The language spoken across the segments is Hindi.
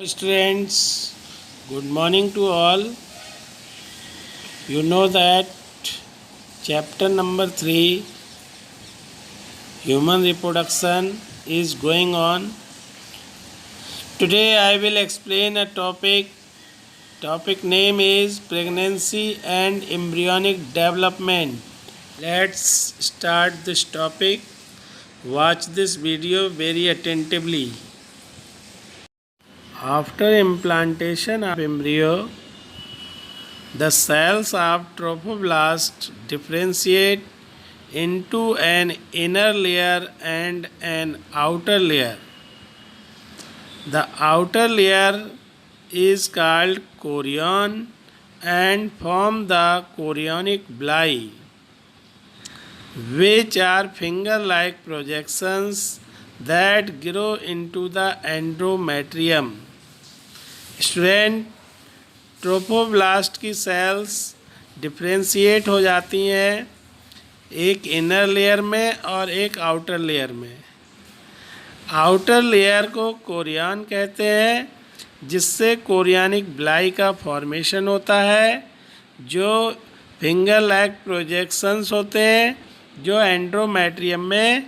Students, good morning to all. You know that chapter number 3, human reproduction, is going on. Today I will explain a topic. Topic name is pregnancy and embryonic development. Let's start this topic. Watch this video very attentively. After implantation of embryo, the cells of trophoblast differentiate into an inner layer and an outer layer. The outer layer is called chorion and form the chorionic villi, which are finger-like projections that grow into the endometrium. Student, trophoblast की सेल्स डिफ्रेंशिएट हो जाती हैं एक इनर लेयर में और एक आउटर लेयर में। आउटर लेयर को कोरियन कहते हैं, जिससे कोरियनिक विलाई का फॉर्मेशन होता है, जो फिंगर लाइक प्रोजेक्शंस होते हैं जो एंडोमेट्रियम में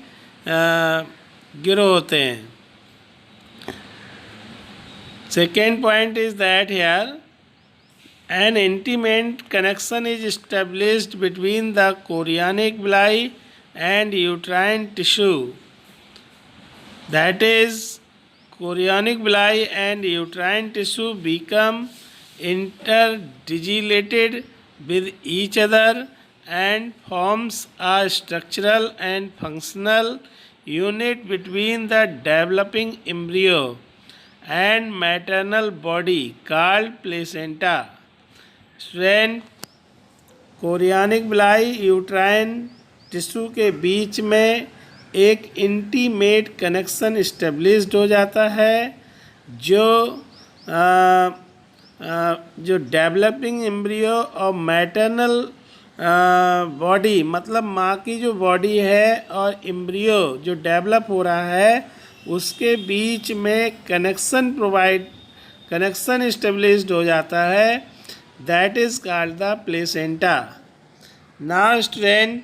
गिरो होते हैं। Second point is that here an intimate connection is established between the chorionic villi and uterine tissue. That is, chorionic villi and uterine tissue become interdigilated with each other and forms a structural and functional unit between the developing embryo and maternal body called placenta. Student, chorionic villi uterine tissue के बीच में एक इंटीमेट कनेक्शन इस्टेब्लिश्ड हो जाता है, जो डेवलपिंग एम्ब्रियो और मैटरनल बॉडी, मतलब माँ की जो बॉडी है और एम्ब्रियो जो डेवलप हो रहा है उसके बीच में कनेक्शन इस्टेब्लिश्ड हो जाता है। That is called the placenta. Now student,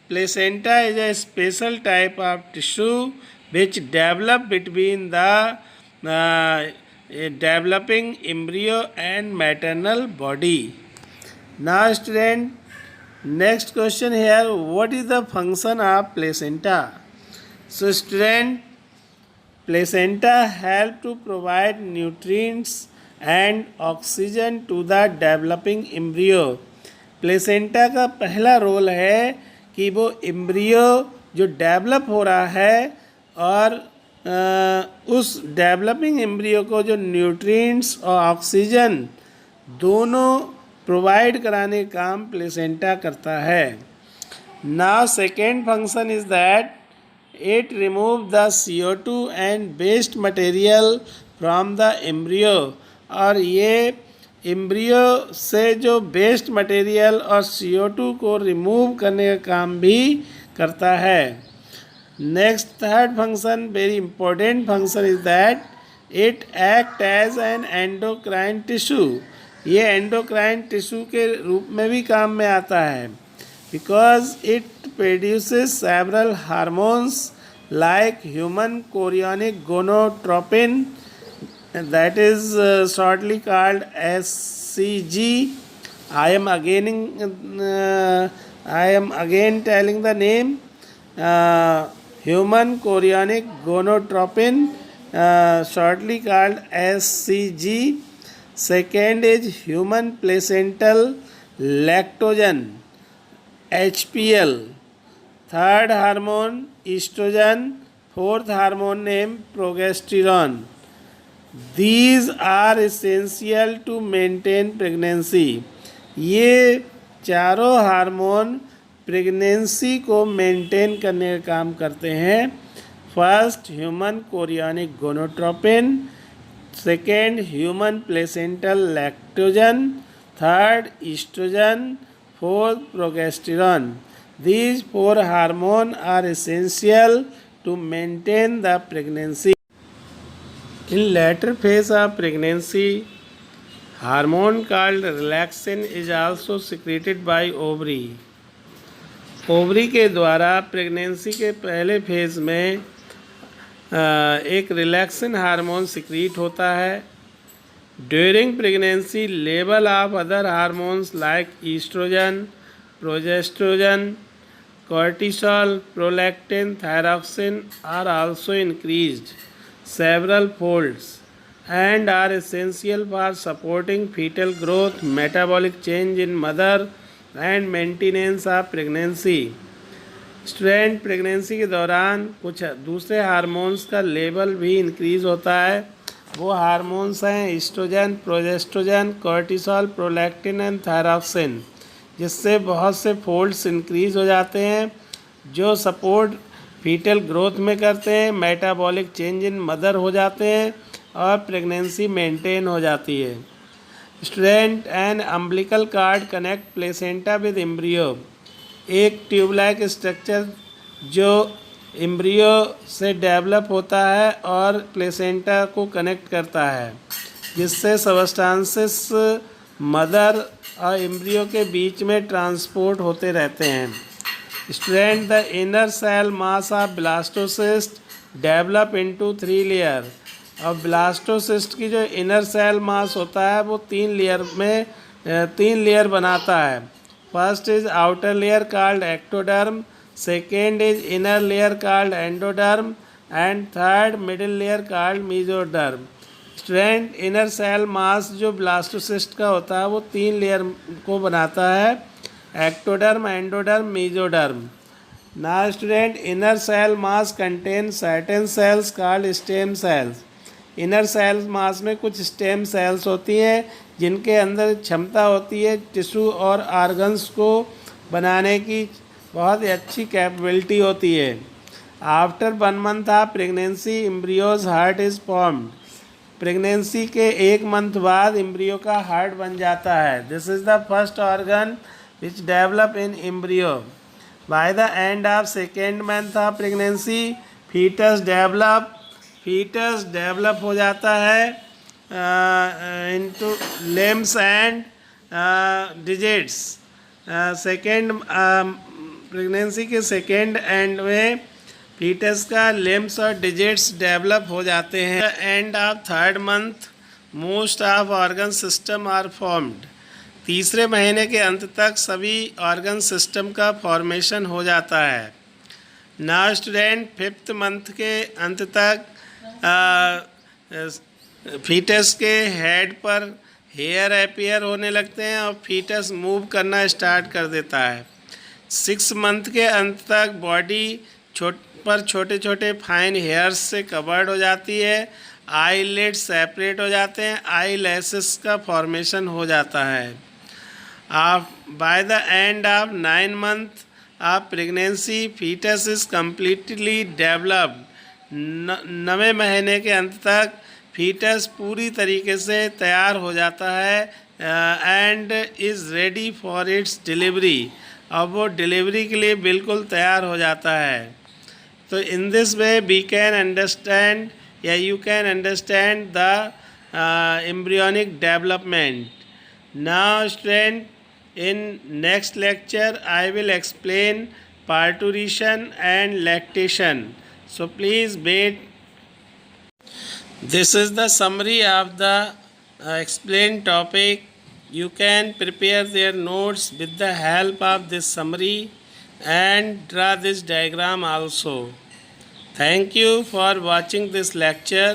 placenta is a special type of tissue which develop between the developing embryo and maternal body. Now student, next question here, what is the function of placenta? So student, placenta help to provide nutrients and oxygen to the developing embryo. Placenta का पहला रोल है कि वो एम्ब्रियो जो डेवलप हो रहा है और उस डेवलपिंग एम्ब्रियो को जो न्यूट्रिएंट्स और ऑक्सीजन दोनों प्रोवाइड कराने का काम प्लेसेंटा करता है। Now second function is that it remove the CO2 and waste material from the embryo, और ये एम्ब्रियो से जो वेस्ट मटेरियल और CO2 को रिमूव करने का काम भी करता है। Next third function, very important function is that it act as an endocrine tissue. ये एंडोक्राइन टिश्यू के रूप में भी काम में आता है, because it produces several hormones like human chorionic gonadotropin, that is shortly called HCG. I am again telling the name, human chorionic gonadotropin, shortly called HCG. Second is human placental lactogen, HPL. Third hormone estrogen. Fourth hormone name progesterone. These are essential to maintain pregnancy. ये चारों हार्मोन प्रेगनेंसी को मेंटेन करने का काम करते हैं। First human chorionic gonadotropin, second human placental lactogen, third oestrogen, fourth progesterone. These four hormones are essential to maintain the pregnancy. In later phase of pregnancy, hormone called relaxin is also secreted by ovary. Ovary के द्वारा प्रेगनेंसी के पहले फेज में एक रिलैक्सिन हार्मोन सिक्रीट होता है. During pregnancy level of other hormones like estrogen, progestrogen, cortisol, prolactin, thyroxine are also increased several folds and are essential for supporting fetal growth, metabolic change in mother and maintenance of pregnancy. Student pregnancy के दौरान कुछ दूसरे हार्मोन्स का लेवल भी इंक्रीज़ होता है. वो हार्मोन्स हैं estrogen, progestrogen, cortisol, prolactin and thyroxine, जिससे बहुत से फोल्ड्स इंक्रीज़ हो जाते हैं जो सपोर्ट फीटल ग्रोथ में करते हैं, मेटाबॉलिक चेंज इन मदर हो जाते हैं और प्रेगनेंसी मेंटेन हो जाती है. Student and umbilical card connect placenta with embryo. एक ट्यूब लाइक स्ट्रक्चर जो एम्ब्रियो से डेवलप होता है और प्लेसेंटा को कनेक्ट करता है, जिससे सबस्टांसेस मदर और एम्ब्रियो के बीच में ट्रांसपोर्ट होते रहते हैं. Student the inner cell mass of blastocyst develop into 3 layer. और ब्लास्टोसिस्ट की जो इनर सेल मास होता है वो 3 लेयर बनाता है. First is outer layer called ectoderm, second is inner layer called endoderm and third middle layer called mesoderm. Student inner cell mass जो ब्लास्टोसिस्ट का होता है वो 3 लेयर को बनाता है, ectoderm, endoderm, mesoderm. Now student inner cell mass contain certain cells called stem cells. Inner cell mass में कुछ स्टेम सेल्स होती हैं जिनके अंदर क्षमता होती है टिश्यू और ऑर्गन्स को बनाने की बहुत ही अच्छी कैपेबिलिटी होती है. After 1 month of pregnancy embryos heart is formed. Pregnancy के 1 मंथ बाद एम्ब्रियो का हार्ट बन जाता है. This is the first organ which develop in embryo. By the end of 2nd month of pregnancy foetus develop हो जाता है into limbs and digits. Second pregnancy के सेकेंड एंड में फीटस का लिम्स और डिजिट्स डेवलप हो जाते हैं. End of 3rd month most of organ system are formed. 3रे महीने के अंत तक सभी ऑर्गन सिस्टम का फॉर्मेशन हो जाता है. नाउ स्टूडेंट 5th मंथ के अंत तक फीटस के हेड पर हेयर अपीयर होने लगते हैं और फीटस मूव करना स्टार्ट कर देता है. 6 मंथ के अंत तक बॉडी पर छोटे छोटे फाइन हेयर्स से कवर्ड हो जाती है. आईलिड सेपरेट हो जाते हैं, आई लैसेस का फॉर्मेशन हो जाता है. By the end of 9 month of pregnancy foetus is completely developed. 9वें महीने के अंत तक फीटस पूरी तरीके से तैयार हो जाता है and is ready for its delivery. अब वो डिलीवरी के लिए बिल्कुल तैयार हो जाता है. तो in this way we can understand या you can understand the embryonic development. Now student in next lecture I will explain parturition and lactation. So please wait. This is the summary of the explained topic. You can prepare their notes with the help of this summary and draw this diagram also. Thank you for watching this lecture.